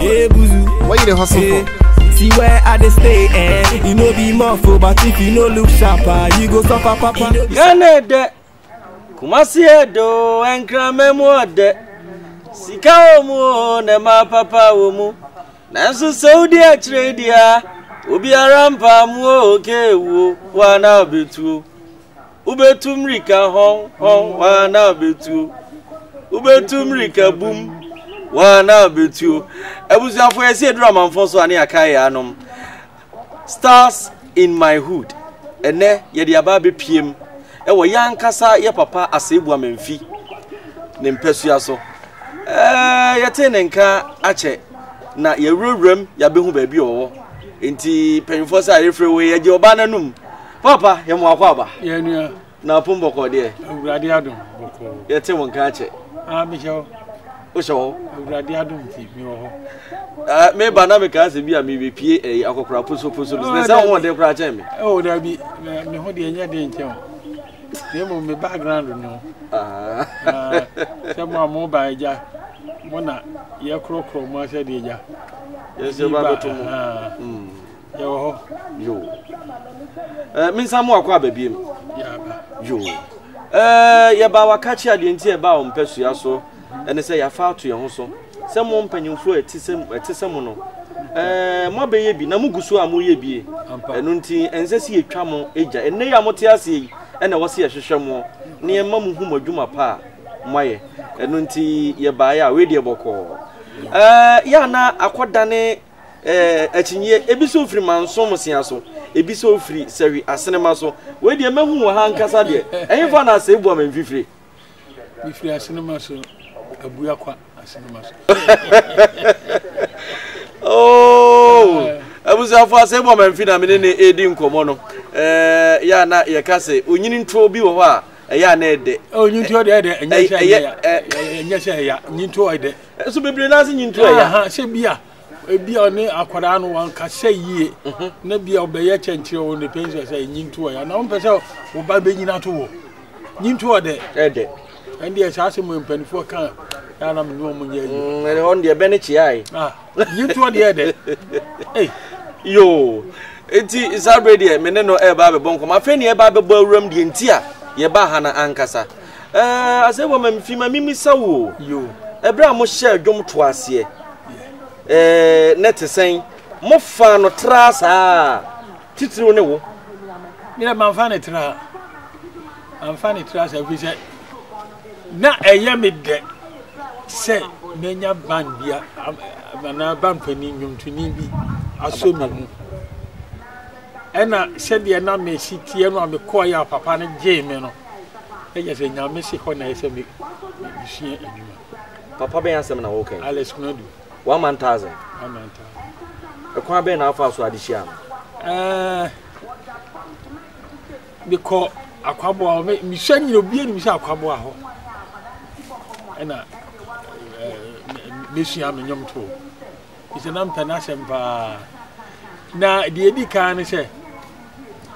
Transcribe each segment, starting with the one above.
Hey, Buzu. What you the hustle for? See where I dey stay, you know be more for, but if you no look sharper, you go suffer, papa. Ganede, Kumasi Edo, and Kramemo de Sika omu, Nema papa omu, Nansu Saudi Tradia, Ubiarampa mu okay, wana betu, Ubetumrika hong, wana betu, Ubetumrika boom. Wana betu ebusia for ese drama mfonso ane akaya anom stars in my hood ene ye de aba be piem e wo yankasa ye papa asebu amemfi ne mpesua so ye te ne nka ache na ye ruram ya behu ba bi owo enti penfo sa refre we ye je oba nanum papa ye mo akwa ba ye nua na pombo ko de urade adom boko ye te won ka ache mi jo o so urade adom ti mi wo ho me ba na me ka se bi a me be pie akokora poso ne sa won de kora chen me o da bi me ho de enya de nchen o mo me background no se mo ba eja mo na ye krokro mo ase de eja ye se ba beto mo ye wo ho yo min sa mo akwa ba bi ya ba yo ye ba wakachi ade nti e ba o mpesua so ene se ya fa to ye ho so se mo mpanyimfo etise mo no mo be ye bi na muguso a mo ye bi enu nti ense se yetwa mo eja ene ya mo te ase yi ene wo se ye hwehwe mo ne ma mu hu madwuma pa moye enu nti ye ba ya we de boko ya na akodane achinye ebi so ofiri manso mo sia so ebi so ofiri sewi asenema so we de mahu wo ha nkasa de enfa na ase ebu amfifire mi firi asenema so abuya kwa asenema so oh abuza fo ase ebu amfifire na me ne edi nkomo no ya na ye kase onyini nto bi wo ho a ya na ede onyinto de ede enya sha ya nyinto ede so bebre na ase nyinto ya ha se bia ebi one akwara no wan ka sha yie na bia obeye chenchire wo ne pension sha nyinto ya na on pese wo ba be nyina to wo nyinto ede ede and ye sha se mo mpanifo kan ya na me no mo nya yi ene on de be ne chi ai nyinto de ede eh yo enti isabre de me ne no e ba be bon ko ma fe ne e ba be bo awuram de enti a ye ba ha na ankasa asebo ma mfi ma mimi sawo yo ebra mo share dwom to ase netesen mo fa no trasa titiri ne wo mi na manfa ne trasa fi se na eye me de se menya bandia na banpani nyumtuni bi aso me mu ena se de na me sitie no me ko ya papa ne je me no eye se nya me si ho na ese me hie adwuma papa be ansem na wo kan Alex Kunadu 1000 ekwa be na afa so adehia biko akwabo a me hwanyiro bie ni se akwabo a ho ena mesua me nyom to ise na mpana sempa na de edi kan ne se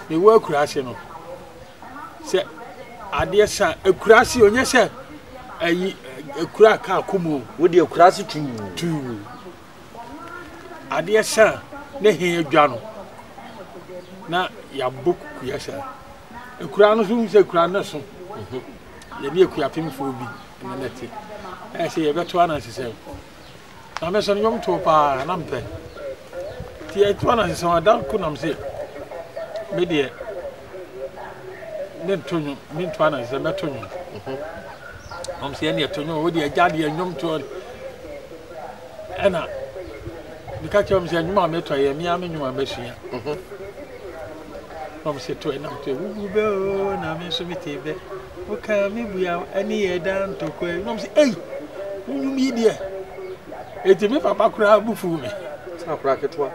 me wo akurase no se ade sa akurase onye se ayi akura ka akomo wo de akurase tu ade sa ne he adwa no na ya boku ya sa akura no so se akura na so ye bi akura pemfo bi na nete se ye beto ana se na me so nyom to pa na mpe ti e to ana se wadan ku nam se me de ne tonyo mi to ana se me tonyo am se ne tonyo wo de agade nyom to ana bika chom se nyuma me to ye mi am nyuma me sua am se to na to wu be o na me so mi te be o ka mi buya ani ye dan to ko no am se ei nyumi de eti me papa kura bufu me sa kura ketwa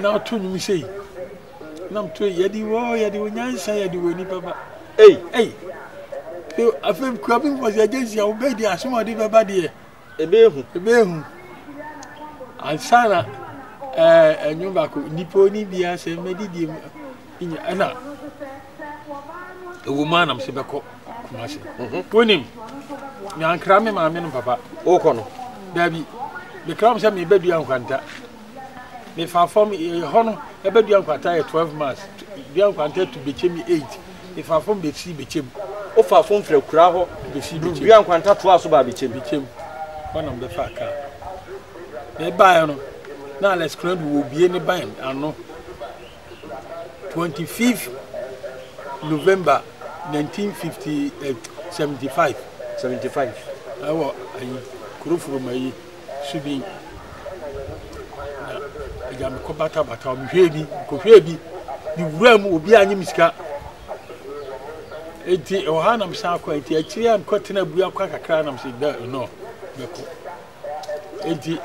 na to nyumi sei nam to ye di wo nyansa ye di wo ni papa ei pe afem kura bi was agency ya obedi asoma di baba de ebehu ansana enyumba ko nipo ni bia se medidi ana woman am se beko kumase wonim nyankra me ma me no papa wo ko no dabi the crowd said me bed young quanta. Me far from honor, a bed young quanta 12 months. Young quanta to become 8. If I from the sea became. O fa fon frɛ kura hɔ The sea bi an kwanta to aso ba became one of the factor. They buy no. Now let's crowd will be any band and no 25th November 1975. I was a crew from my shooting. I am Kobata, but I'm heavy, the realm will be an imiska. Eti Ohanam Sako, eti actually I'm cutting a Buaka Cranam, said, no, eti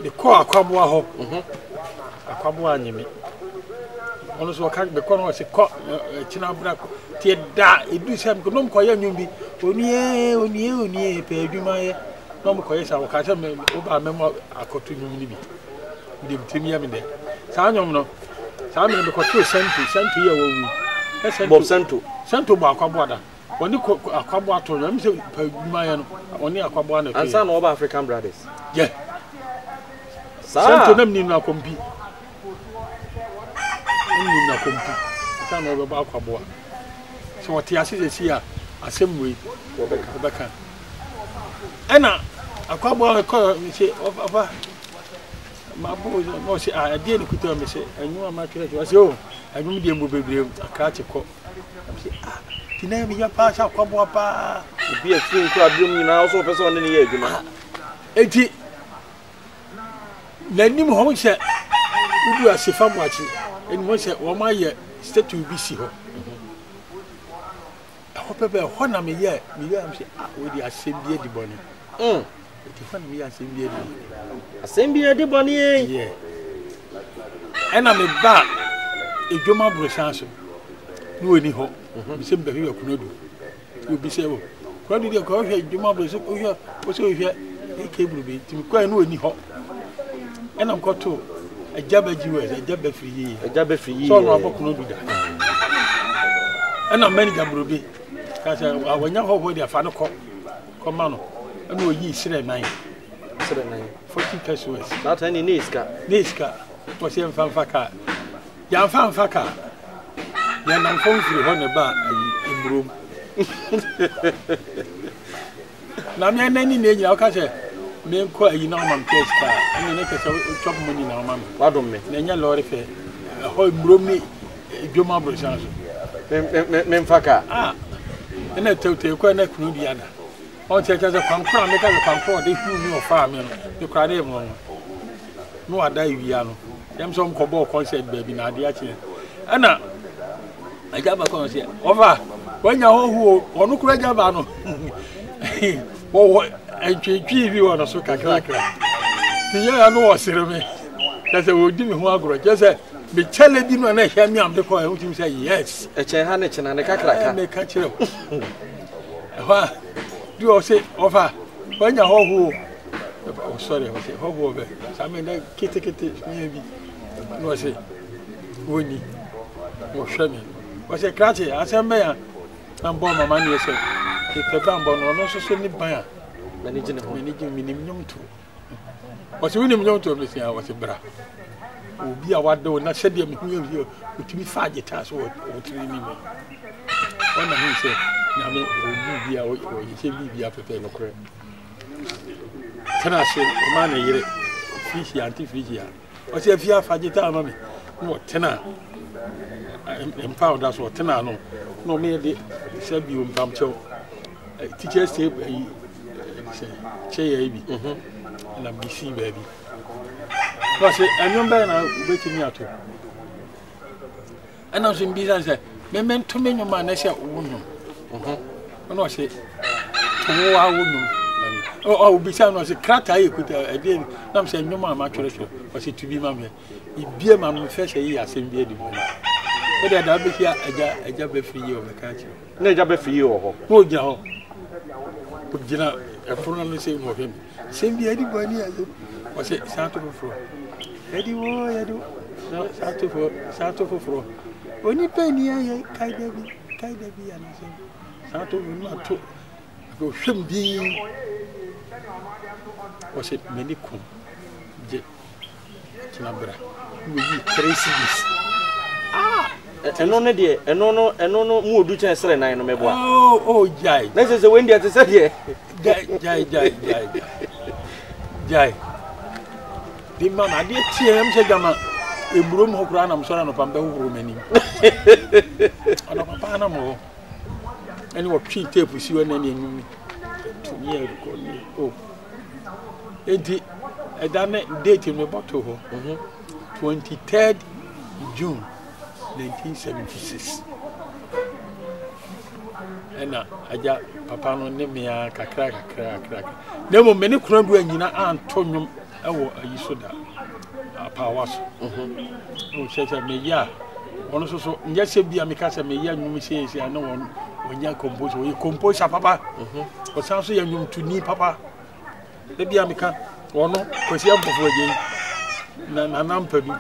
the core Aquabua, Aquabua, you mean. Also, the corner was a cock, Chinabra, Tieda, it do some good coy, you be, only, pay you my no coys, I will catch them over memo, I could to me. The Timmy there. Sanum, Simon, because 2 cents to you. Bob Santo Aquabada. When you cook Aquabato, I'm saying, Mayan, only Aquabana, and some of African brothers. Yeah. Santo them need not compete. Need not compete. Some of Aquaboa. So what he is here, a same way, Rebecca. Anna, Aquaboa, say, of my boys, I didn't put on me, say, I knew my church was your. I knew the movie, a catch a cock. The name of your pass out, Quabapa. Be a free club, you know, also person in the year, you know. 80. Let him home said, we do a safe watching, and once at 1 year, stay to be see her. I hope about 1 of me yet, me, I'm saying, with the same beard, the bonnet. Me, I same beard. A same beard, the bonnet, yeah. And I'm a back. A Joma Broshanso, no any hope, the same baby of Kunodu. You'll be saying, what did you call here? Joma Broshanso, what's over here? A cable be to quite no any hope. And I'm got to a jabber Jewess, a jabber for ye, a jabber for ye, so I'm not going to do that. And I'm many Gabrubi, because I will not hold their father call, Comano, and no ye 9, 14 pesos. Not any Niska, was here from Faka. Yan fan faka. Yan am phone free on the bar in room. Na me nani na nyina ka se me ko ayi na mam cash car. Me na ka se chop money na mam. Pardon me. Na nya lorry fe. Ho mbrom ni Joma Broshan so. Me faka. Ah. Na tewte ko na kunu di ana. On che che kwankwa me ka kwankwa de hu mi o fa me no. De kra de mo. No ada wi ano. Them some cobble concert baby na dia che. Ana ajaba ko se over when ya ho onu kura jaba no. Wo entwetwi bi wono so kakra. Ti ya no wosere me. Kase wo di me ho agoro. Kase me chele di no na hia mi am de ko e wutim say yes. E che ha ne chena ne kakra ka. Me ka kire. Wa do o say over when ya ho oh sorry o say ho be. Sa me na kete ni bi. No say woni o hwemi o say krache asembe ya ambo mama ni say ke bambo no so ni ban a mani gine ho mani gine minim nyomto o say minim nyomto me say o say bra obi a wado na hye de me hu yi o timi fa gita so o tiri ni me ona hu say na me obi bia o yi say bibia pepe no kore kana say o ma na yire fishi anti fishi o say fia fa gita ma me no tena empower that's what tena no me de say bi o mpam chew teacher say say bi na bisi baby no say anyomba na betimi ato ana so mbisa say me mento me nyoma na say wonyo no say to wa wonyo oh bisa no say krata ekuta ade na say nyoma ma twere so o say to bi ma me ibie ma no fe say yi asem bi edi bo o de da be kia aja be free o me ka chi na aja be free o ho no ja ho o gina e furu na say mo hem sem bi edi bo ni ayo o say santo fo edi wo ya do santo fo oni pe ni aye kai da bi ya na say santo no to go hwem bi was it many kum je kinabra we yi 3 cities eno ne de eno no mu odu chen sere nan no meboa oh jai na se we ndi te se de jai di man ade tie am se jama eburom ho kura na m sora no pambe ho mani ana papa na mo eni wo twi tape si wona ni enum to me ko ni oh enti edane date me botto ho 23rd June 1976 ena aja papa no ne mea kakra na mo meni kura du anyina anto nwom ewo ayi soda apa waso o checha me ya ono so nya se bia me ka se me ya nwum se na won onya compose o compose papa o san so ya nwum tuni papa de bia me ka ono kwesi ampofo aje na nampa bi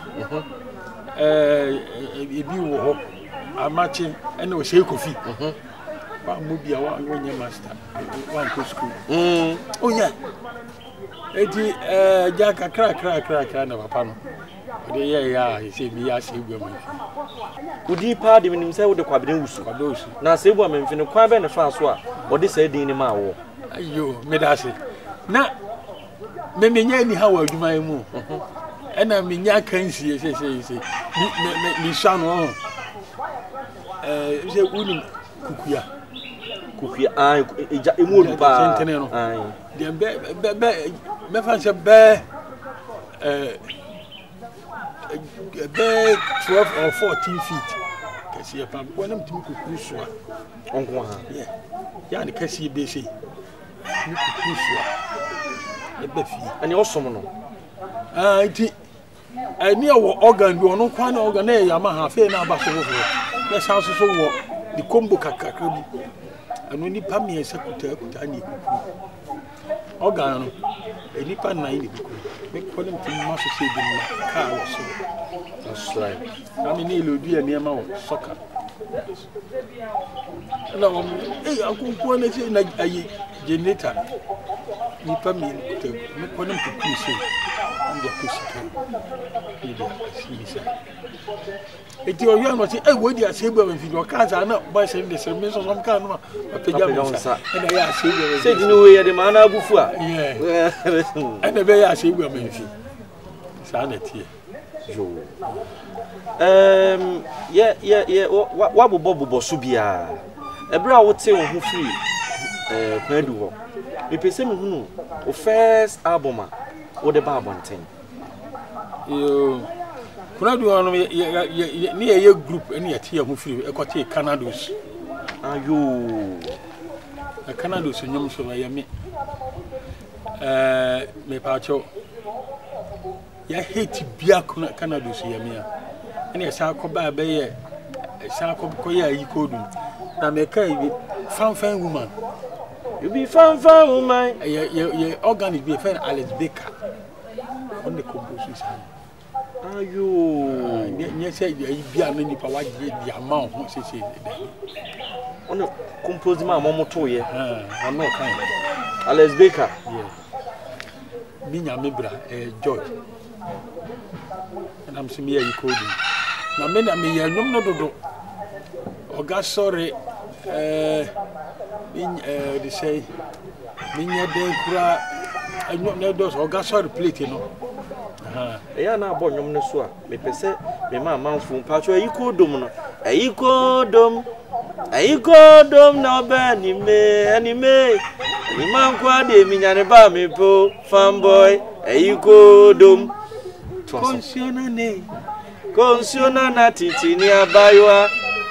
ebi wo ho amachi ene o se kofi ba mo bia wa onya master one go school onya eti ja kakra na papa no de ya se bi ya se gwa mo udi pa de minim se wo de kwabene wusu na se bu amemfi ne kwa be ne fa so a wo de se din ni ma wo ayo me da se na me menya ni ha wa adwuma mu ena menya kansie se ni shano se uni kukuya ai eja emu odu pa ai de be me fa se be 12 or 14 feet kasi pa wonam timi kuku so onko ha ya ni kasi be se ni kuku so e be fi ani osom no iti ani wo organ bi ono kwa na organ na ya ma ha fe na ba so wo na san so wo di combo kakakra bi anu ni pa mi esekuta ni kuku organ no eni pa na ni kuku me kolem tin ma so se bi na ka wo so that's right ami ni lo du ani ma wo soka na wo akoko na se na ayi generator ni pa mi kuta me kolem kuku se ande kusika ni da sisa eti o yo no se wo di asegbu am fi do kanza na boy se ndi se me so som kan no apeja mo sa na ya asegbu se di no we de ma na abufu a ana be ya asegbu am fi sa na tie jo wa bobo so bia ebra wo te wo ho free kwadu ho me pese me hunu o first album a wo de ba abonten yo kuna du ono ni ye group eni ya tie ho free ekote Canados ayo Canados nyom so ya me me pacho ya hate bia kuna Canados ya me eni ya sa ko ba be ye sa ko ya yi kodum na me kai bi fan woman you be fan woman ye organic be fan Alex Baker on the composition ayo nye se bia no nipa wa je di amount ho se on compose ma moto ye ono kan Alex Baker yeah binya mebra George and am simi ya yikodi na me na me ya nwom no dodo oga sorry they say minya den kura nwom no do oga sorry plate no ya na abọ nwom ne so a me pese me ma manfo pacho ayikodom no ayikodom na oba ni me ni mankwa de minyane ba me po fanboy ayikodom konsiona na titi ni abaywa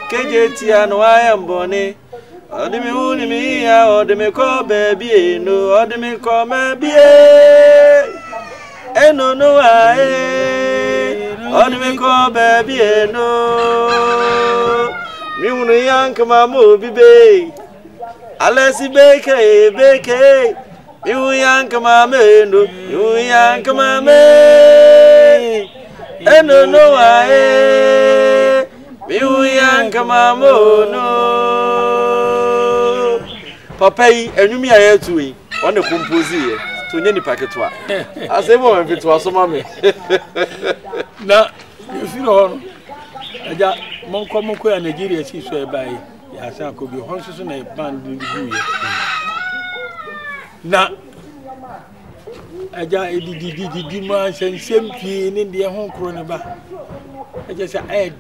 kejetia no ayambone odimi huni mi ya odimi ko baby no odimi ko mebie eno no odimi ko baby no mi hunu yank mamo bibe alesi beke mi hunu yank mamo no mi hunu yank mamo eno no mi hunu yank mamo no papa yi enumi ayetu yi On the compose to any packet. I say, more if it was some mommy. Now, you see, on Monco, Nigeria, she swear by Yasan could be horses and a band in the now, I just demands and same in India home coronavirus. I just said, I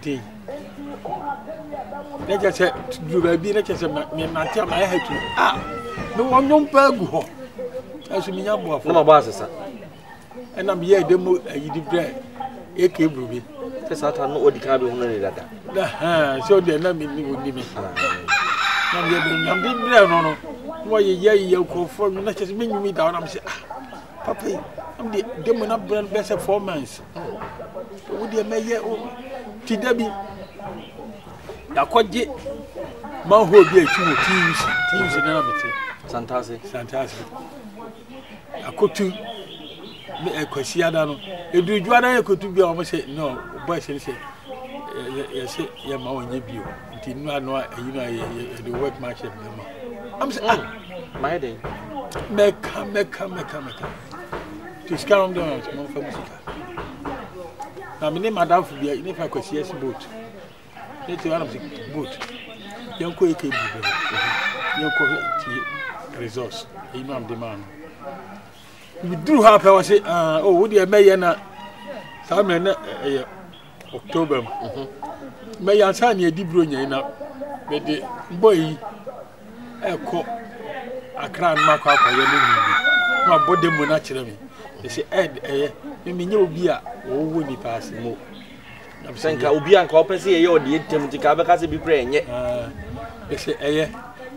just said, you will be like my time I had to. No one don't go. As me up for my bosses. And I'm here, the mood I eat bread. A cable be. That's not what the cabin only that. So they're not me with me. I'm being brown on why you call for me, not just mean me down. I'm saying, Papa, I'm the demon up brand best 4 months. Would you may yet to Debbie? I quite get my whole day teams in Amity. Fantastic. I could too. A Quasiadano. If you I could be almost say no, boys and say, yes, your mouth in you. Did not know the workmanship. I'm saying, my day. Make come. To scout down, more for music. Now, my name, Madame, if I could see a boat. Let's one of the boat. Young Quake, young resource, Imam demand. We do have, I say, oh, would you may not some October? May I sign a deep run enough, but the boy a cock a crown mark up my body will naturally. They say, Ed, you mean you'll be a would be passing more. I'm saying, I'll be uncompensated. You're the attempt to cover because be praying yet. They say,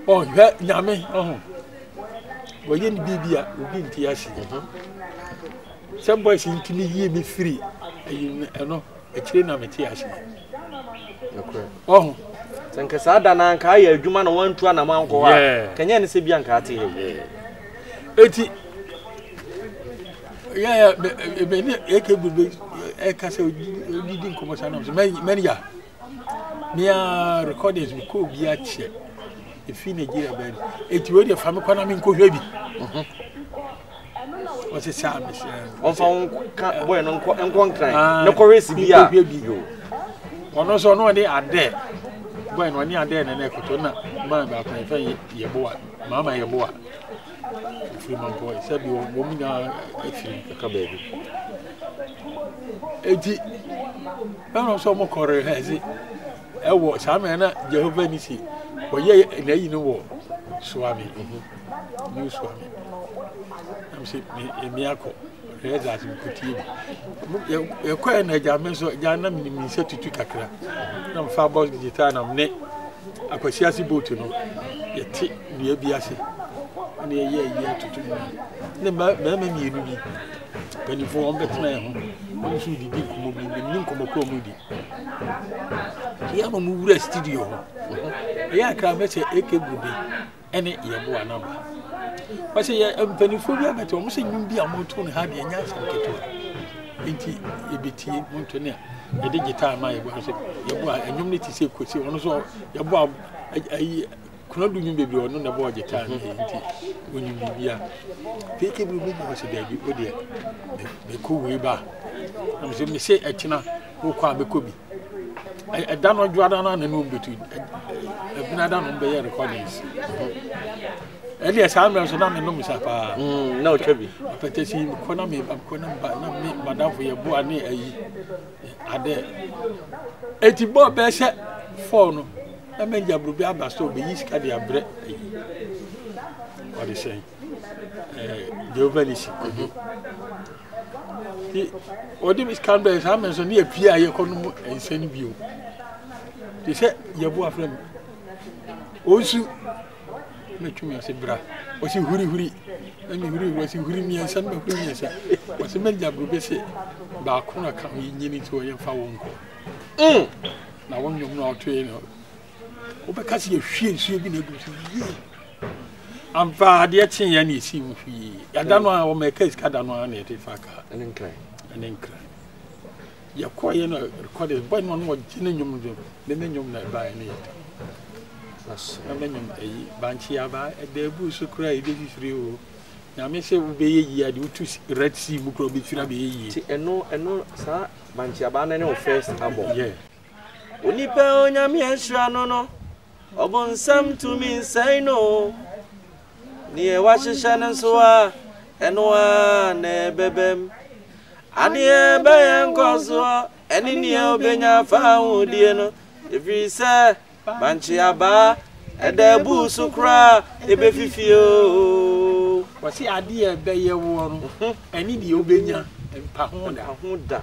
oh, Yammy, oh. Well, you didn't be a tears. Some boys seem to me free. You know, a train of a tears. Oh, thank you, Sada Nanka, you man want to an amount. Can you see Bianca? Yeah, a castle didn't come as many. Near recordings, we could be at ship. If you need a bed, it's really a family economic baby. What's a service? On found when on contract, no chorus be a baby. One also know they are there. When you are there, and I could not mind about my friend, your boy, Mamma, your boy. Freeman boy, said you woman a baby. I don't so much corner has it. I was Samana, Jehovah Nissi. Well, yeah, you know, Swami, new Swami. I'm saying, a miracle. As you could hear. You're quite a German, so Jana means to Kakra. I'm far about the guitar, I'm net. I could see a boat, you know. Yet, near Biasi. And a year to 2 months. The mammy, you be. When you form better man, once you did come over the new comedy. You have a movie studio. Yeah, I can't make a AK any year number. I say, I'm Pennyphobia, but almost a new be a motor and had a young EBT Montonia. A digital, my boy, and you need to say, could see also your Bob. I could not do baby or no about the time when you be here. Take it with me, was a baby, good dear. The cool way back. I'm saying, me say, a china who can't be could be. I don't know Jordan and move between. I've been done on the recordings. Elias Hamilton, so I'm no Missapa. No, Chevy. But I see economy, I'm going to Madame for your boy near a day. 80 bob best phone. I mean, you will be able to be east carry a bread. What they say? Giovanni. What did Miss Campbell Hamilton near Pia Economy and send you? They said, your boyfriend. Also, make me say, bra. Was he hurry? I mean, was he hurry me and send me? Was a man that will be said, Bakuna coming in into a young phone call. Now, one you know, train. Because you feel been a good year. I'm far yet any seem free. I don't know how my case cut on one native faca and incline. You're quite recorded by one more geninium, the minium that by me. That's a minium, a banshee, a bush, so cry, this is real. na me say wo be yi ade utu Red Sea mu kro be fira be yi ti eno sa banchi aba na ne first album yeah onipa onyame ahira no obonsam to me say no ni e wa hihya ne so a eno a na bebem ade e be yankoso eni ni e obenya fa hodie no every say banchi aba edebu sukra ebe fifio wasi ade e be ye wo no eni di obenya empa ho da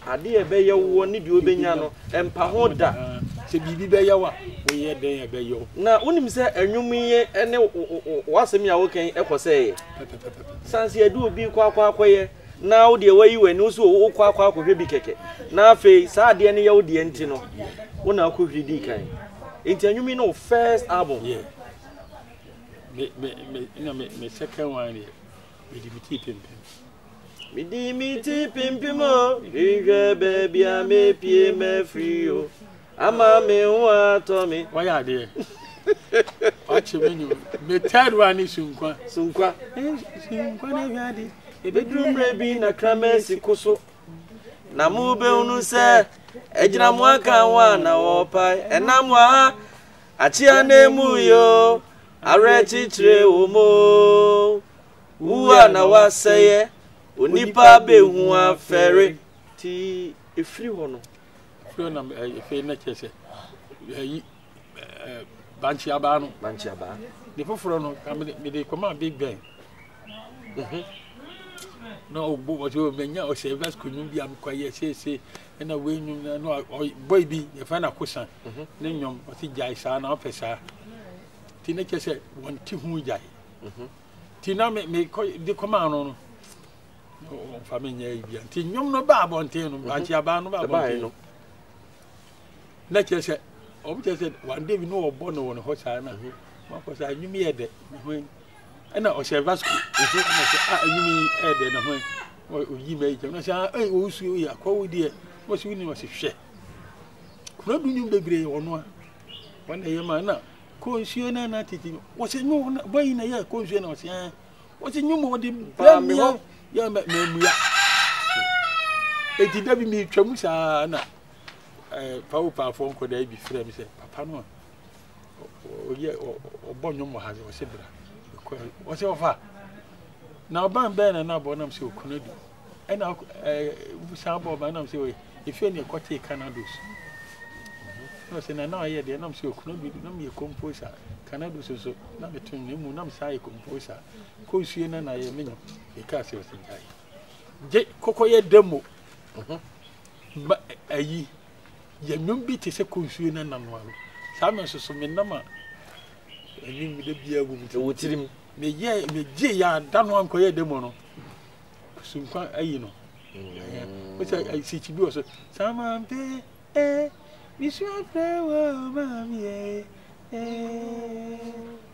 ade e be ye wo ni di obenya no empa ho da se bibi be ye wa wo ye den e be yo na unim se anwum ye ene wasem ya wo kan ekose sanse edu obi kwakwakoye na wo de wayi wani so wo kwakwakwohwe bi keke na afi sa ade ne ye wo de enti no wo na akohwe di kan enti anwum no first album yeah me second one me di pimpimo riga baby a me pie me frio ama me ho atomi why are there watch me third one is sunkwa na wiade bedroom rebi na kramesi kuso na mu be unu se ejina mu aka wa na wopai enam wa achia na emu yo arechi chire omo uwa na waseye onipa be hu afere ti efiri ho no flo na efe na chese yi banchi aba de foforo no me de koma Big Ben no bo what you menya o se vas kunyu bi am kwaye se na we nyu no boy bi e fa na kusan ne nyom o ti jai sa na opesa ti ne chese won ti hu jai ti na me de koma no o fa me nya bi ti nyom no ba bonten no banchi aba no ba bonten na chese o bi chese one day bi no obo no won ho sa na ma ko sa nyum ye de ana o se vasco na se anyumi e de na ho o yi me je na se o su ya ko wo de wo su ni wo se hwe kuna du nyum bebre wono a wona ye ma na ko nsuo na titi wo se nyu boy na ye ko nsuo na wo se wo se nyum wo de ba mi ya me mu ya e ti da bi mi twam sa na pa fo ko da bi frɛ mi se papa no o ye o bo nyum mo ha o se bra o se ofa na ban ben na bo nam se okunadu e na sa bo ban nam se o ife ne kote Canados no se na ye de nam se okunadu nam ye composer Canados so na betun ne mu nam sa ye composer ko sue na ye menyo e ka se o se jai je kokoye demo ba ayi ya nyumbi te se konsuo na nanwaro sa me so me nama ani mi de bia gu mi wotirim me je ya dano an koye demo no sunkwa ayi no o se ai si chibi o so samampe mi su afrewo mami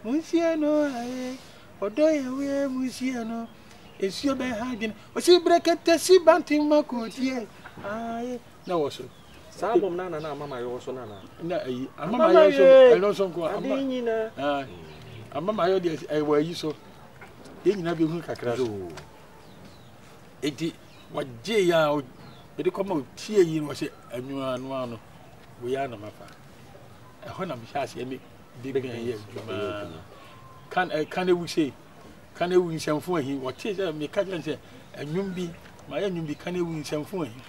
musiano aye odo ye we musiano esio be hagin o si brekete si bantin makotie aye na wo so album na mama yo so na ayi mama yo so elo so ko adinina mama yo de e wa yi so de nyina be hu kakra so eti waje ya o de ko ma tie yi no se anwa no wo ya na mafa e ho na me sha se me de be ye djuma kan e wu se kan e wu nsamfo ahi wo tie se me ka se anwum bi ma ya anwum bi kan e wu nsamfo ahi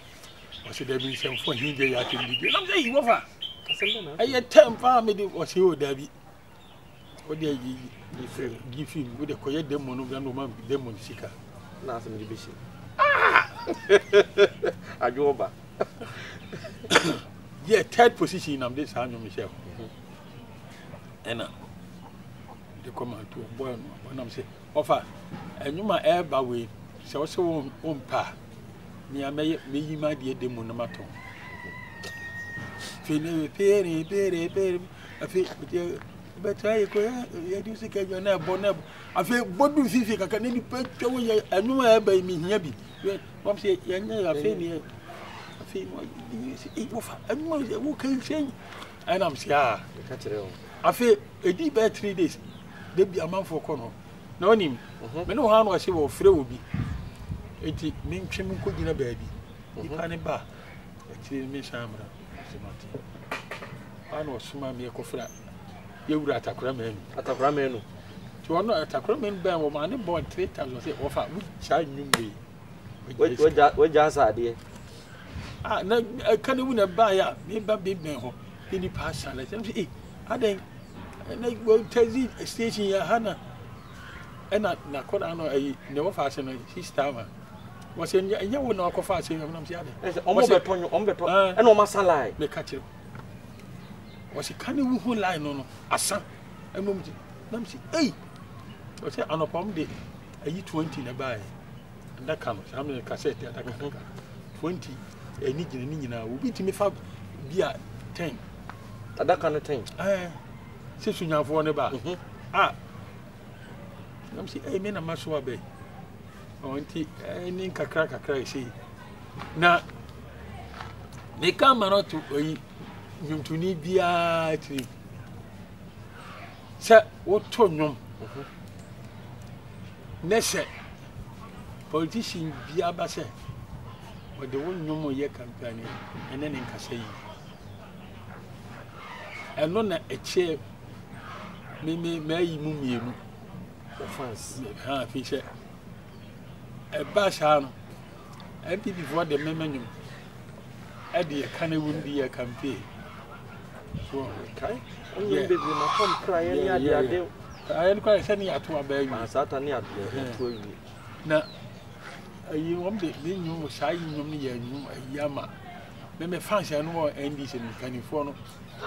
o se da bi nsamfo ahi je ya tembi na me yi wo fa aye tempa me de o se o da bi o de yi gifi wo de ko ye demo no ga no ma demo sika na asem de bishi ajoba yeah third position am this anyo Michelle ena de command to boy no am say offer enuma e ba we se wo se wo mpa mi ameye me yi ma de demo no mato fini pere afi betray ko ya di se ka jona bona afi bodu fifi kaka ne ni pe twa wo ya enuma e ba mi hia bi wọ́n ṣe yẹn ní àfẹ́ ni àfẹ́ ìwọ́fà ẹ̀mọ́ ìwọ́ kẹ́ńṣẹ́ ẹ̀nàm sí à àfẹ́ èdè bẹ́ẹ̀ 3 days débi àmàfọ́ kọ́ nọ no nim me no ha no ase wo frɛ obi enti me ntwe me ko gina baabi ipa ne ba akiri me shamra semati ano suma me ko fra ye wura atakora menu ti wono atakora menu ba wo ma ne bo 3000 say ofa wo cha nwumwe we ja saade na kan wu na ba ya me ba be ben ho ni pa sala say aden na go tazi station ya hana ena na kona no ayi ne wo fa se no sister ma wo se nya wo na ko fa se no nam se ade omo beto ena o masalai me ka kire wo se kan wu hu line no asa emom ti nam se wo se anopom de ayi 20 na ba nda ka no sam ne cassette ya da ka 20 eni gina ni nyina wo bi ti me fa bia 10 adaka no 10 se sunyafo ne ba nam si me na maso abe onti ni kakra sei na me kamera to oyi nyumtuni bia ti se wo to nyum nese politician bia ba se o de wo nyum ye campaign ene ne nkasa yi eno na eche me yi mu mienu offense ha fi se e ba sha no e bi before the memanyum e de kan ewu ndi ya campaign so kai onye be na kom cry ya ni ade ayen kwa se ni ato aba yi sata ni ade to yi na ayi won de me nyum sha yi nyum ni ya nyum ayama me fans ya no NDC ni kanifo no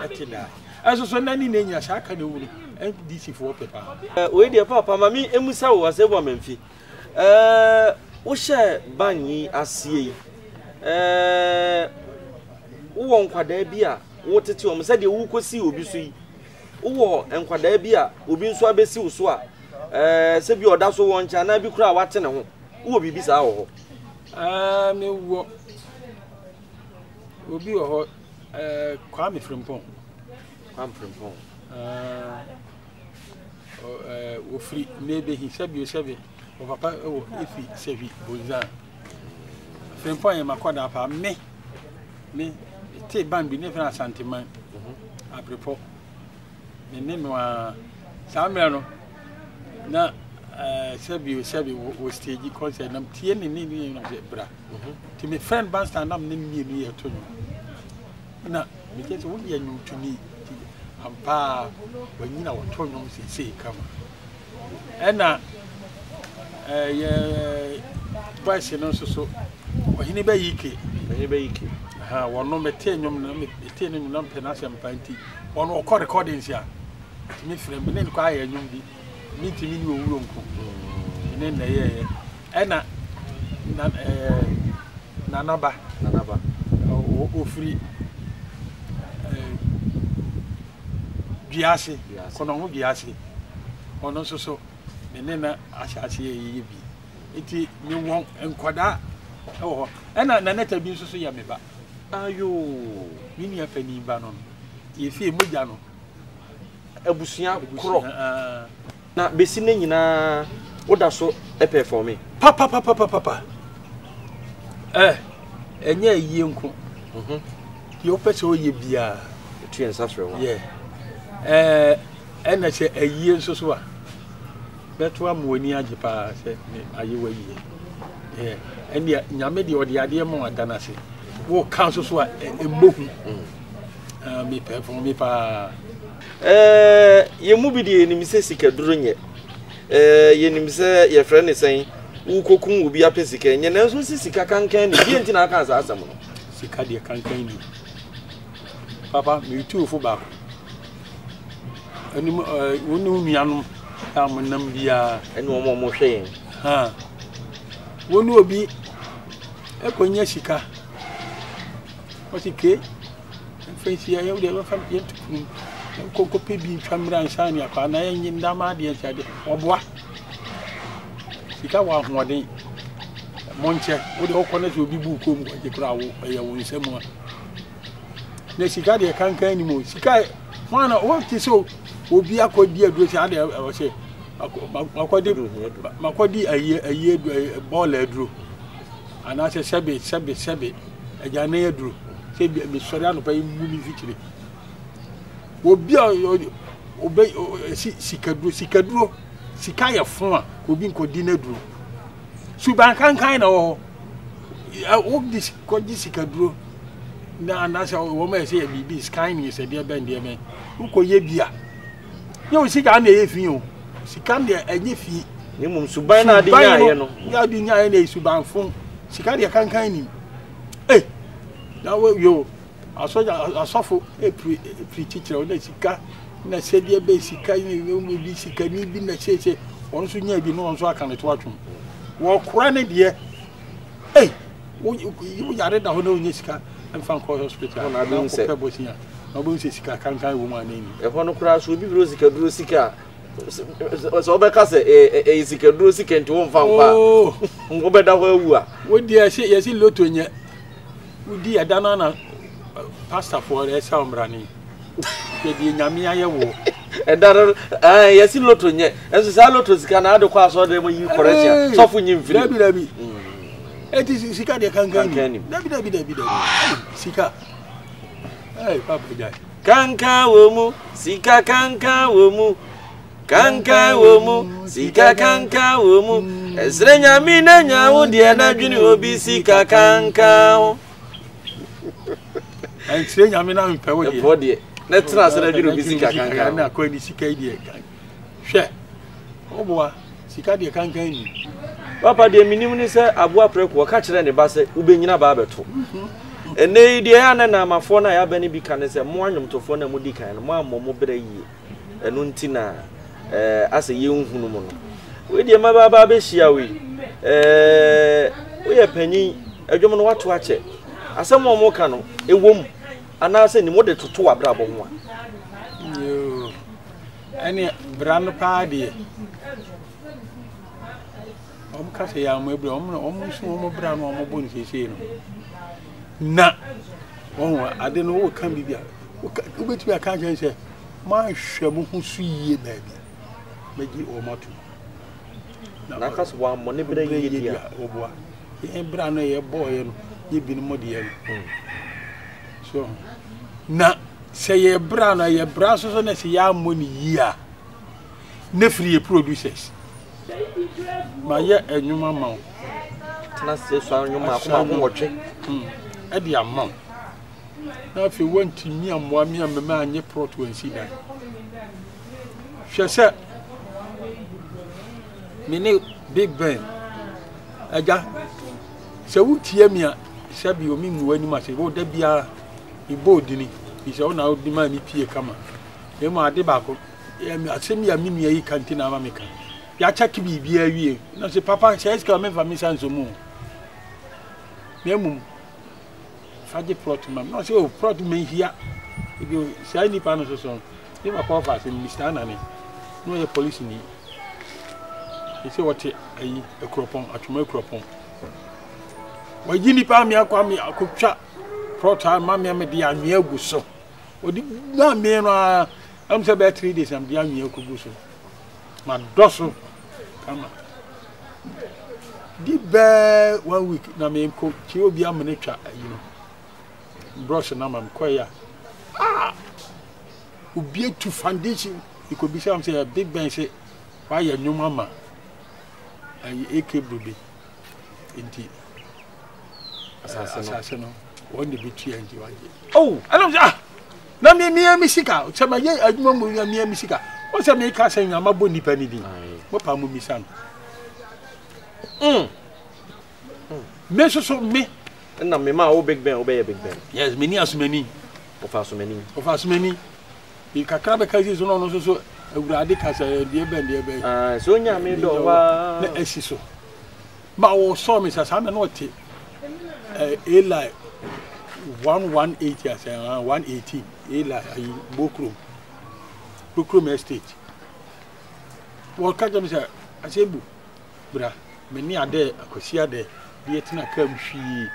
atila aso so nani na nya sha ka na wu NDC for paper we dey papa mami emusa wo asebo amemfi wo hye banyi asie yi wo nkwada bi a wo tete o mse de wo kosi obi so yi wo nkwada bi a obi nso abesi wo so a se bi oda so won cha na bi kura wate ne ho wo bibi sa wo ho me wo obi wo ho Kwame Frimpong wo free maybe he sabi o papa o ifi sevi bonza Frimpong e makoda pa me te ban bi ne fa sentiment aprepo me no a samre no na sabi wo stage concert nam tie ne no bra ti me friend band stand am ne mi ye to na me je wo ye nyutuni ampa wanyina woto nyom sese kama ena ye basi no so ohini ba yike ha wono mete nyom na mete nyom na mpena sempanti wono okọ recordings ya mi frem ne ko aye nyom bi mi timi ni owuro nko ne na ye ena na naba o free biase kono ho biase ono so ne na ahyase ye bi iti mi won enkwada ho ena na neta bi so ya me ba ayo mi ni afani ba no ye fie moja no abusua kro na besi ne nyina oda so e perform papa enye yie nko yo pese o ye bia tu en safre wa ena che ayie nso a beto amoni age pa se aye wa yie enia nyame de ode ade mo adana se wo kan so a embohu me perform me pa ye mu bi de enim se sika duro nye ye nim se ye frɛ ne sen wo kokun obi apesika nye na so sika kankan ni bi enti na aka asa asam no sika de kankan ni papa me tu fo ba anim wonu nuanum amonam bia ene omo hwɛ yen wonu obi ekonya sika otike mfensi ya yode wa fam yentu ko pebi twamra nsani akwa na yen ndama de ntiade oboa sika wa hoden monche wode okona se obi bu kom ko jekura wo ya wo nsemu na sika de kankan ni mo sika mana o ti so obi akodi aduro se ade o se makodi aye ball edro ana se sebe ajana edro se be sori anu pa mu mi fikire obi obe sikaduro sika ye fon a obi nkodi na duro suban kankan na wo dis kodi sikaduro na anasa wo ma se bibi sky ni se de ben ukoye bia ye o sika na ye fi o sika de enye fi ni mum suban na de nyaye no ya de nyaye na suban fon sika de kankan ni na we yo asofo pri teacher o na sika na se de be sika ni o mu bi sika ni bi na cheche won so nya bi no won so aka ne to atwom wo kora ne de wo yare da ho na onye sika emfa ko hospital na bi nse na bo nse sika kankan wo ma na ni e ho no kura so bi biro sika duro sika so be ka se sika duro sika nti wo mfa mpa ngo be da ho awu a wo di yesi loto nya wo di adana na pastor for e sa omrani ke di nyame aye wo e dara yesi loto nya enso sa loto sika na ade kwa so de mo yi correction so fu nyi mfiri dabi eti sika de kankan dabi sika papa jai kanka wo mu sika kanka wo mu sika kanka wo mu esre nyami na nyawo de na dwini obi sika kanka wo esre nyami na mpe wo de na tra se na dwini obi sika kanka na ko ni sika ide hwe oboa sika de kankan ni papa de minim ni se aboa preko ka kire ne ba se ubenyina ba beto ene ide ya na amafo na ya bani bi kan se mo anwomtofo na mudi kan no mo ammo bere yi enu nti na ase ye nhunu mo no we de ma ba be hia we we ye panyin adwom no wato ache asem mo ka no ewom ana se ni mo de toto abrabo ho a yo ani brand pa de kase ya mo ebra omo so mo bra no omo boni sese no na won ade no wo kan bibia wo beti aka kan se ma hwe mo hu su yie na bia meji o moto na kaso wa mo ne bra yie dia oboa ye bra no ye boy no ye bi no mode ye so na se ye bra no ye bra so na se ya mo ni yia ne free producers ma ye enwuma ma tena se so enwuma akoma ko wotwe e di amam na fi wanti mi amwa mi amema anye prot wansi da hwese mini Big Ben aja se wutie mi a se bi omi mu wani ma se wo da bia ibodini ise ona odi ma ni pie kama e ma ade ba ko e mi asemi ya mi mi yi kantina ma meka ya check bi awie na se papa se eska me fa mi sanso mu memu faje plot mam no se o plot me hia e go se ni pa no so e ma ko fa se Mr. Anani no ye police ni e se wote ayi ekropon atuma ekropon wa yini pa mi akwa mi akotwa plot ma me de anwe agu so odi na me no am se be 3 days am de anwe agu so ma doso kama di be 1 week na me ko ti obi amene twa ayi no brush na mam koya obi to foundation ikobi say am say Big Ben say why ya nyuma ma ayi AK Brube enti asase no won de bitu anji waje ana say na me sika chama ye adwuma mu me sika o say me ka say nyama bo nipa ni din mo pa mo misan me so me na me ma o Big Ben o be Big Ben yes me ni asumani o fa asumani e kakra be kazi so no so awurade ka say de be so nya me do wa na esiso ma wo so me sa me no te Eli 118 as 118 Eli ayi Bokrom estate wo ka jam say asebu bra me ni ade akosi ade de etina kam hwi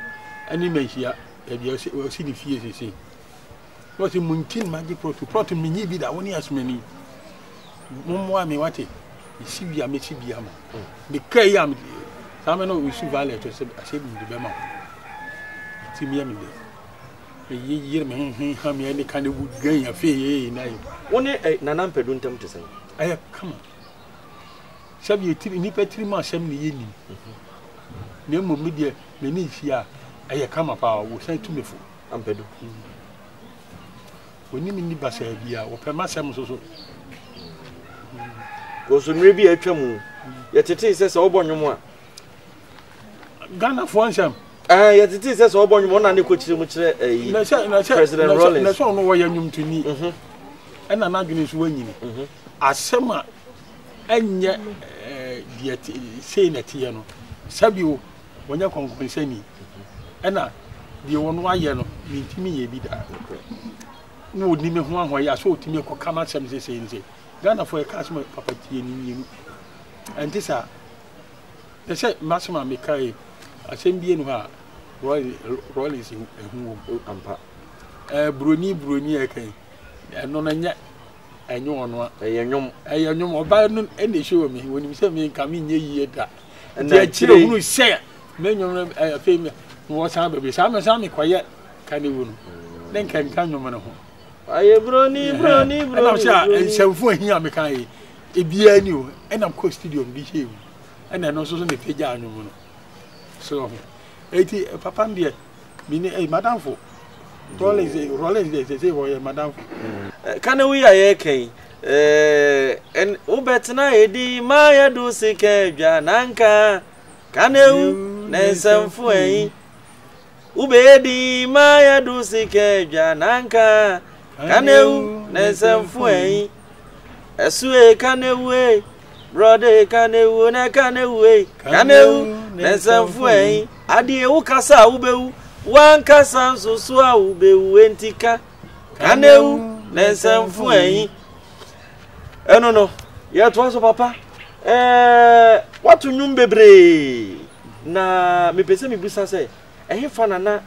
ani menhia e bi o si ni fie sisi wo si muntin magic prot me nyi bi da woni asmani mumwa me wate isi bia me chi bia ma me kai am sama no we su vale to se ase bi de ma ti mi am de me yir me ha me ne kan bu gan ya fe ye na yi woni nana mpɛdu ntam te sɛn aya kama sabi etiri ni petiri ma asɛm ne ye nim ne mo me de me ni fia aya kama pa wo san tu me fo ampɛdu oni mi ni basa bia wo pɛ ma asɛm so ko so mire bi atwa mu ye tete sɛ sɛ obɔ nwom a Ghana for ansam ye tete sɛ sɛ obɔ nwom na ne ko kyire mu kyerɛ President Rollins na so no wo ya nwom tuni ɛna na adwene so wanyini asɛm a enye die sei na tie no sabio wonya konkonsani ɛna die wono ayɛ no mintimi ye bi da no ni me ho ahoya so otimi ko kama asɛm sei sei Ghana for a customer papa tie ni yenu antisa they say maximum me kai asɛm bie no ha Rollins ehu ampa broni e kai no na nya enyo ono a eyenwom oba no ene show me woni se me nka me nye yie da dia chire hunu se me nwom afi me wo sa ba bi sa me kwaye ka ne wonu den kan nwom no ho aye broni na sha ensemfu ahia me kan e bia ni o enam ko studio bi shewu ena no so ne peja nwom no so eti papa ndie mi ni madam fo Rollins they say wo madam kana wi aye kan en ubetna edi ma ya do sike dwa nanka kana u na ensemfu en ubedi ma ya do sike dwa nanka kaneu nesemfu en esue kaneu brother kaneu na kaneu nesemfu en ade wo kasa wo bewu wan kasa nsoso a wo bewu entika kaneu nesemfu en eno no ye to so papa watu nyum bebre na me pese me busa se ehefa na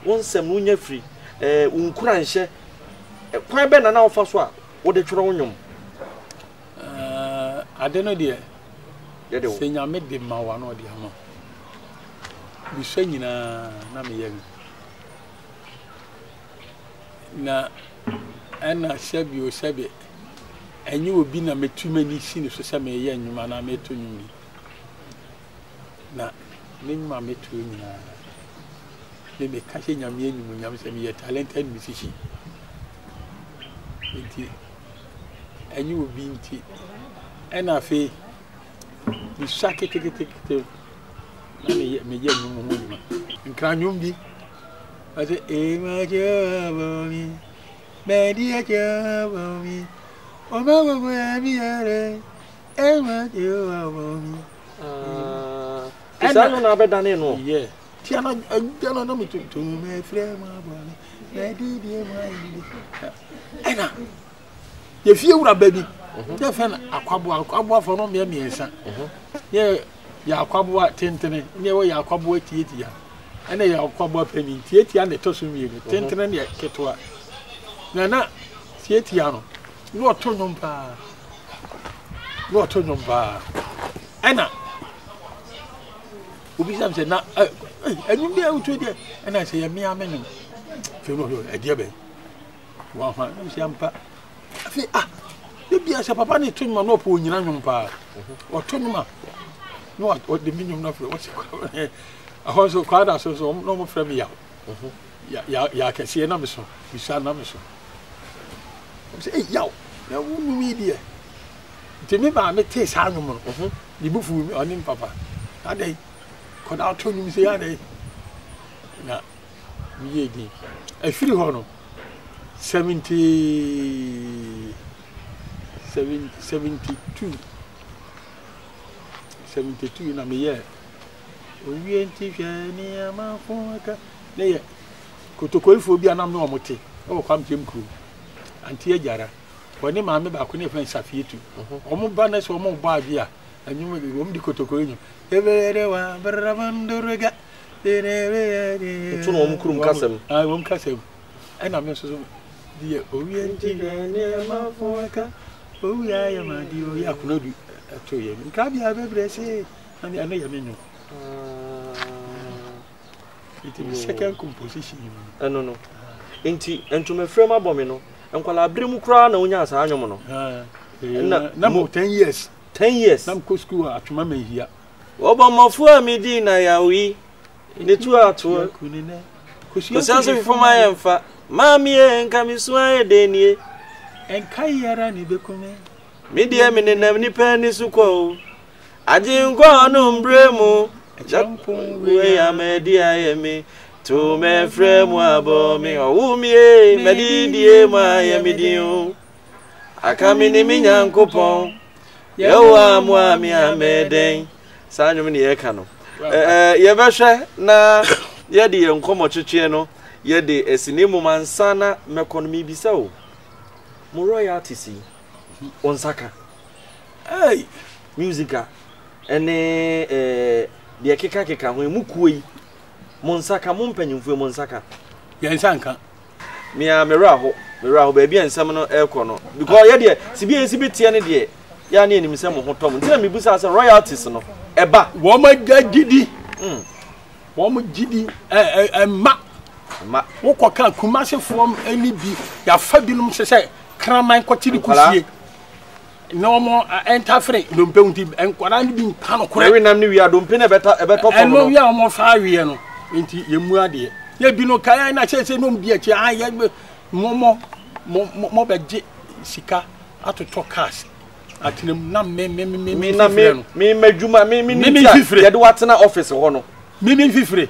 wonsem no nya free unkura nhye kwan be na ofa so a wo de tworo nwom ade no de se nyame de ma wa no de ama bi so nyina na me yeng na ana shabi o shabi enyi obi na metuma ni si ne so se me ye nwuma na meto nwumi na me nwuma meto nyina me ka se nyame enwum nyame se me ye talented musician nti enyi obi nti ena fe bi shake teke na me ye nwum ho nyuma nkra nwum bi ase ma jabomi me dia jabomi o ma go mi are ma jabomi esa no na bedane no yeah ti ana no me to me frère ma boni me di ma ena ye fie wura baby ye fe na akwabo fo no me miensa ye ya akwabo tentene ne wo ya akwabo tietia ena ya akwabo pani tietia ne to so mienu tentene ne ketwa na tietia no no to nyompa ena obi sam se na enum dia uto dia ena se ya mi amenum fe no e be wa ha se ampa afi de bia se papa ne tonuma no po nyina nwum pa o tonuma no o de minyum na fro o se aho so kwada so no mo frɛ me ya ka se na me so bisa na me so se yaw na wo mi dia de me ba me te sa nwum no ni bufu mi oni papa adai ko da tonum se ya dai na mi yegi afiri ho no 72 na me ye owie nti hwe ni amafo ne ye kotokolfo bi anam no omote e wo kwam tem kru anti ejara woni ma me ba ko ne fa safietu omo ba na so omo ba bia anyum omo di kotokolnyu ebere wa baramanduruga to no omo krum kasem omo kasem ena me so die owie nti ne amafo ka owie ya ma di o ya kunodu to ye nka bia bebre se na ya menyo it is second composition no enti entume frame abome no enkwala abremu kura na onya asa anwom no na mo 10 years nam ko school atuma mahia obamofo amidi na yawi ne tu ato ko sanso fifoma yemfa mami enka misua edenie enka yara ni bekume media menenam ni pani suko ajinko no mbremu we amedia yemi to me fremu abomi owumie medidie ma yemidio akami ni minyankopon yewa mu ami ameden sanwum ni yeka no yebehwe na yede yenkomo twetwe no yede esinimu mansana mekonomi bisa o mu royalties onsaka musica ene de keka ho mu kuoi monsaka mumpanyimfo monsaka yensanka mia meraho ba bia nsam no eko no because ye de sibi tie ne de ya ne enim sem ho tom ntina mebusa asa royalties no eba wo ma gidi wo mo gidi ma wo koka kumase form ani bi ya fa binum sese kraman kwatiri kusie no mo entafre dompe unti enkwara ni bi nka no kore we nam ni wi adompe na ebeto fo no wi a mo fa wi no enti yemu ade ye bi no kaya na chese no mbi achi ye mo beje sika atoto cars atinam na me madwuma me ye de watena office ho no me fifre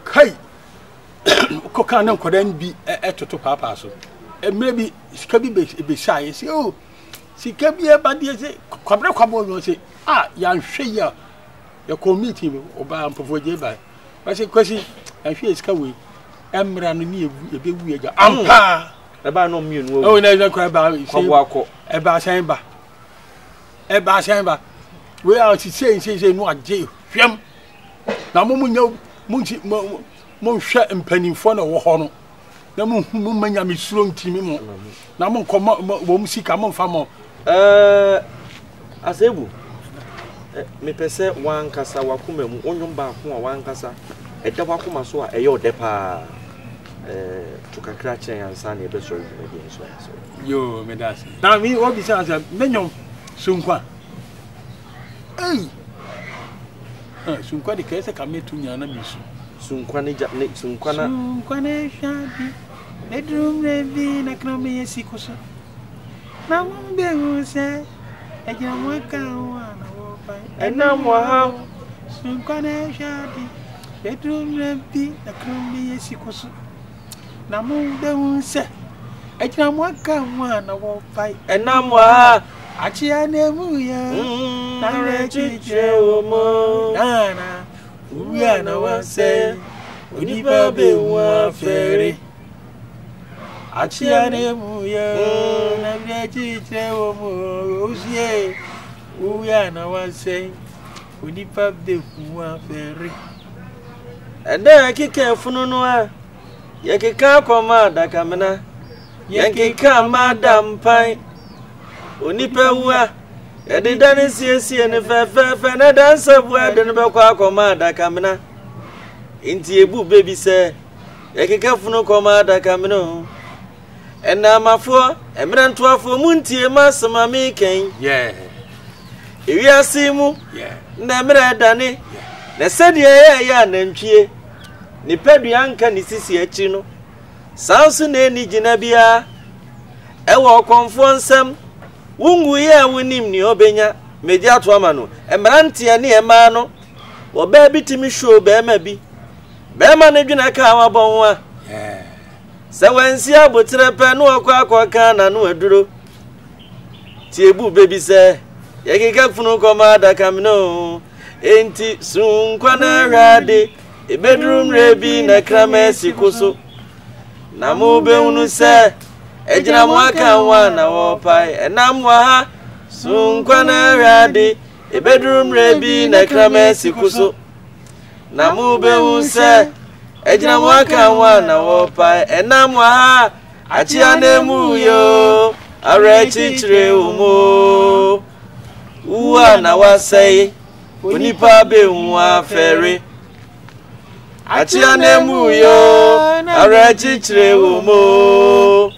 kai ko kana nkoda bi etoto papa so emre bi sika bi be shy say oh sika bi e ba de say kwabre kwabo no say ya nhwe ya committee oba mpofo je ba say kwasi nhwe sika we emra no ni ebewu ega ampa e ba no mienu o na kwa ba kwabo akọ e ba san ba we are say no aje hwem na mo nya mo hwe mpanimfo na wo ho no na mo manya misuro ntimi mo na mo nkoma wo musika mo mfa mo asebu me pese wan kasa wakoma mu onwom ba ko a wan kasa eda wakoma so a eyo de pa to kakra chen ansa na ebe so edi so yo me das na mi obi sa menyo sunkwa sunkwa de kese ka metu nya na bisu sunkwa ne sunkwa ne shabi ne drum revi na kromi yesikoso na wumbe huse eja mwaka wana wopai enamwa sunkwa ne shabi ne drum revi na kromi yesikoso na wumbe huse eja mwaka wana wopai enamwa achia nemuya na rechiche omo nana uya na wanse onipa be wa fere achia nemuya na rechiche omo osie uya na wanse onipa be wa fere enda kike funu no a yekeka koma dakamena yekeka madam pai onipa wa edidane siesie ne fefe na dansa bua de ne bekwa akoma dakamena inti ebu bebi se yekeka funu koma dakamena ena mafo emrantoafo muntie masama meken ewiasimu na mra dane na sede ya nantwie ni pedua nka ni sisi achi no sanso na eni gina bia ewo konfo nsem wungu ye wonim ni obenya meji ato ama no emrantie ne ema no wo ba bitimi show ba ma bi ba ma ne dwena ka wa bonwa se wansi abotre pe no akwa na no aduro tiebu bebi se yekeka funu koma dakamno enti sunkwa na rade e bedroom rebi na kramesi kuso na mu be hunu se ejina mwaka wana wopai enamwa ha sunkwa na rade e bedroom rebi na kramesi kuso na mu be hunu se ejina mwaka wana wopai enamwa ha achia nemu yo arechichire umo Uwa na wasay onipa be nwa fere Achia mu yo arachi chire wo mo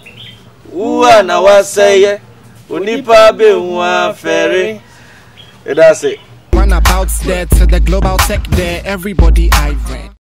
Uwa na wasay onipa be nwa fere That's it. One about there to the global tech there, everybody I read.